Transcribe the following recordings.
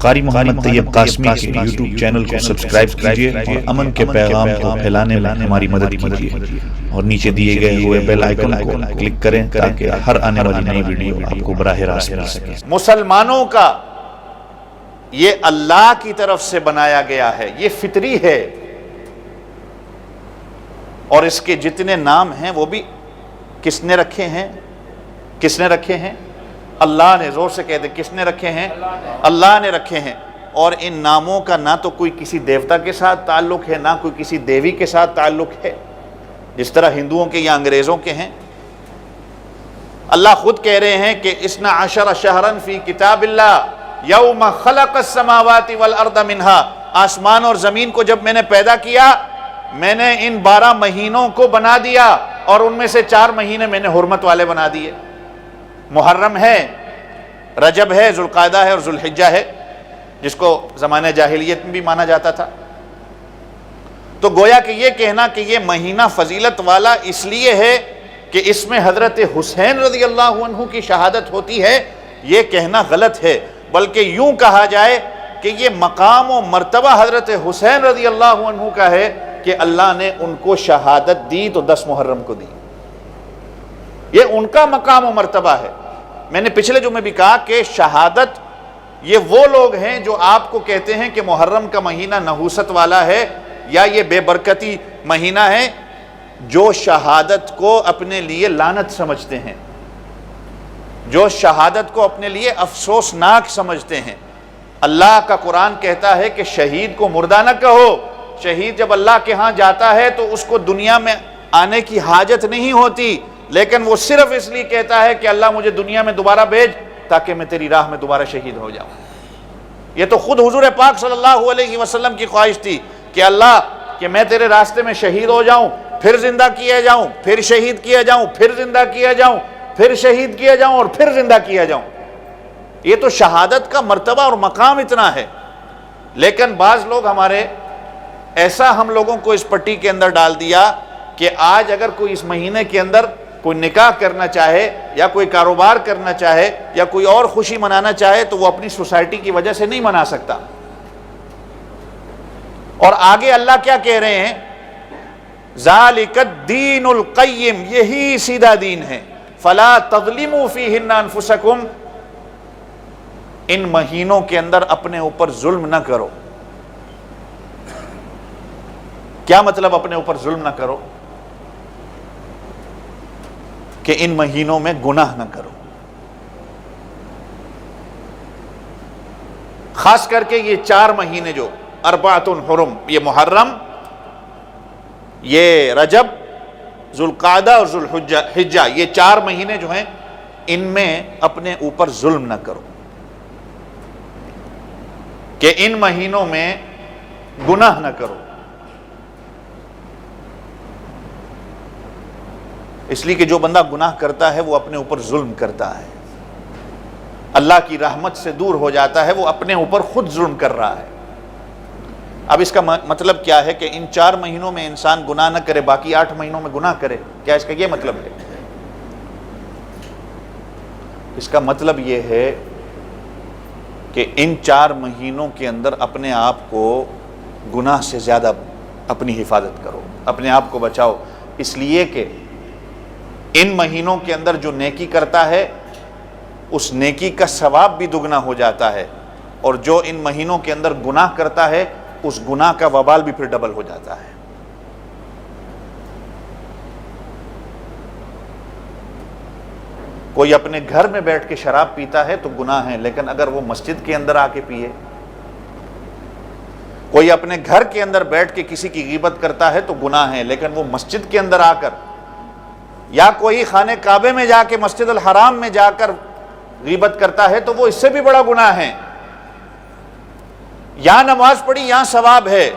قاری محمد طیب قاسمی کے YouTube channel کو سبسکرائب کیجئے اور امن کے پیغام کو پھیلانے میں ہماری مدد کیجئے اور نیچے دیے گئے ہوئے بیل آئیکن کو کلک کریں تاکہ ہر آنے والی نئی ویڈیو آپ کو براہ راست مل سکے۔ مسلمانوں کا یہ اللہ کی طرف سے بنایا گیا ہے، یہ فطری ہے، اور اس کے جتنے نام ہیں وہ بھی کس نے رکھے ہیں؟ کس نے رکھے ہیں؟ اللہ نے۔ زور سے کہہ دے، کس نے رکھے ہیں؟ اللہ نے رکھے ہیں۔ اور ان ناموں کا نہ تو کوئی کسی دیوتا کے ساتھ تعلق ہے، نہ کوئی کسی دیوی کے ساتھ تعلق ہے، جس طرح ہندوؤں کے یا انگریزوں کے ہیں۔ اللہ خود کہہ رہے ہیں کہ اسنا عشر شہرن فی کتاب اللہ یوم خلق السماوات والارض منہا، آسمان اور زمین کو جب میں نے پیدا کیا، میں نے ان 12 مہینوں کو بنا دیا، اور ان میں سے 4 مہینے میں نے حرمت والے بنا دیے۔ محرم ہے، رجب ہے، ذوالقعدہ ہے اور ذوالحجہ ہے، جس کو زمانہ جاہلیت میں بھی مانا جاتا تھا۔ تو گویا کہ یہ کہنا کہ یہ مہینہ فضیلت والا اس لیے ہے کہ اس میں حضرت حسین رضی اللہ عنہ کی شہادت ہوتی ہے، یہ کہنا غلط ہے، بلکہ یوں کہا جائے کہ یہ مقام و مرتبہ حضرت حسین رضی اللہ عنہ کا ہے کہ اللہ نے ان کو شہادت دی تو 10 محرم کو دی۔ یہ ان کا مقام و مرتبہ ہے۔ میں نے پچھلے جمعے بھی کہا کہ شہادت یہ وہ لوگ ہیں جو آپ کو کہتے ہیں کہ محرم کا مہینہ نحوست والا ہے یا یہ بے برکتی مہینہ ہے، جو شہادت کو اپنے لیے لعنت سمجھتے ہیں، جو شہادت کو اپنے لیے افسوسناک سمجھتے ہیں۔ اللہ کا قرآن کہتا ہے کہ شہید کو مردہ نہ کہو، شہید جب اللہ کے ہاں جاتا ہے تو اس کو دنیا میں آنے کی حاجت نہیں ہوتی، لیکن وہ صرف اس لیے کہتا ہے کہ اللہ مجھے دنیا میں دوبارہ بھیج تاکہ میں تیری راہ میں دوبارہ شہید ہو جاؤں۔ یہ تو خود حضور پاک صلی اللہ علیہ وسلم کی خواہش تھی کہ اللہ کہ میں تیرے راستے میں شہید ہو جاؤں، پھر زندہ کیا جاؤں، پھر شہید کیا جاؤں، پھر زندہ کیا جاؤں، پھر شہید کیا جاؤں اور پھر زندہ کیا جاؤں۔ یہ تو شہادت کا مرتبہ اور مقام اتنا ہے۔ لیکن بعض لوگ ہمارے ایسا ہم لوگوں کو اس پٹی کے اندر ڈال دیا کہ آج اگر کوئی اس مہینے کے اندر کوئی نکاح کرنا چاہے یا کوئی کاروبار کرنا چاہے یا کوئی اور خوشی منانا چاہے تو وہ اپنی سوسائٹی کی وجہ سے نہیں منا سکتا۔ اور آگے اللہ کیا کہہ رہے ہیں؟ ذالک الدین القیم، یہی سیدھا دین ہے۔ فلا تظلموا فیہن انفسکم، ان مہینوں کے اندر اپنے اوپر ظلم نہ کرو۔ کیا مطلب اپنے اوپر ظلم نہ کرو؟ کہ ان مہینوں میں گناہ نہ کرو۔ خاص کر کے یہ 4 مہینے جو اربعۃ حرم، یہ محرم، یہ رجب، ذوالقعدہ اور ذوالحجہ، یہ 4 مہینے جو ہیں ان میں اپنے اوپر ظلم نہ کرو، کہ ان مہینوں میں گناہ نہ کرو۔ اس لیے کہ جو بندہ گناہ کرتا ہے وہ اپنے اوپر ظلم کرتا ہے، اللہ کی رحمت سے دور ہو جاتا ہے، وہ اپنے اوپر خود ظلم کر رہا ہے۔ اب اس کا مطلب کیا ہے کہ ان 4 مہینوں میں انسان گناہ نہ کرے، باقی 8 مہینوں میں گناہ کرے؟ کیا اس کا یہ مطلب ہے؟ اس کا مطلب یہ ہے کہ ان 4 مہینوں کے اندر اپنے آپ کو گناہ سے زیادہ اپنی حفاظت کرو، اپنے آپ کو بچاؤ، اس لیے کہ ان مہینوں کے اندر جو نیکی کرتا ہے اس نیکی کا ثواب بھی دگنا ہو جاتا ہے، اور جو ان مہینوں کے اندر گناہ کرتا ہے اس گناہ کا وبال بھی پھر ڈبل ہو جاتا ہے۔ کوئی اپنے گھر میں بیٹھ کے شراب پیتا ہے تو گناہ ہے، لیکن اگر وہ مسجد کے اندر آ کے پیے، کوئی اپنے گھر کے اندر بیٹھ کے کسی کی غیبت کرتا ہے تو گناہ ہے، لیکن وہ مسجد کے اندر آ کر، یا کوئی خانہ کعبے میں جا کے مسجد الحرام میں جا کر غیبت کرتا ہے تو وہ اس سے بھی بڑا گناہ ہے۔ یہاں نماز پڑھی یہاں ثواب ہے،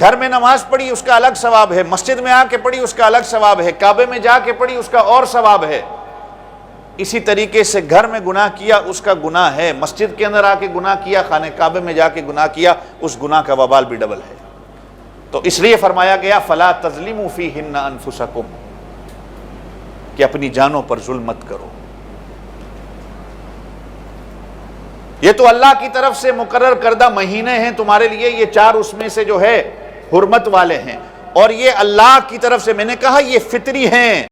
گھر میں نماز پڑھی اس کا الگ ثواب ہے، مسجد میں آ کے پڑھی اس کا الگ ثواب ہے، کعبے میں جا کے پڑھی اس کا اور ثواب ہے۔ اسی طریقے سے گھر میں گناہ کیا اس کا گناہ ہے، مسجد کے اندر آ کے گناہ کیا، خانہ کعبے میں جا کے گناہ کیا، اس گناہ کا وبال بھی ڈبل ہے۔ تو اس لیے فرمایا گیا فلا تظلموا فیہن انفسکم، کہ اپنی جانوں پر ظلم مت کرو۔ یہ تو اللہ کی طرف سے مقرر کردہ مہینے ہیں تمہارے لیے، یہ 4 اس میں سے جو ہے حرمت والے ہیں، اور یہ اللہ کی طرف سے میں نے کہا یہ فطری ہیں۔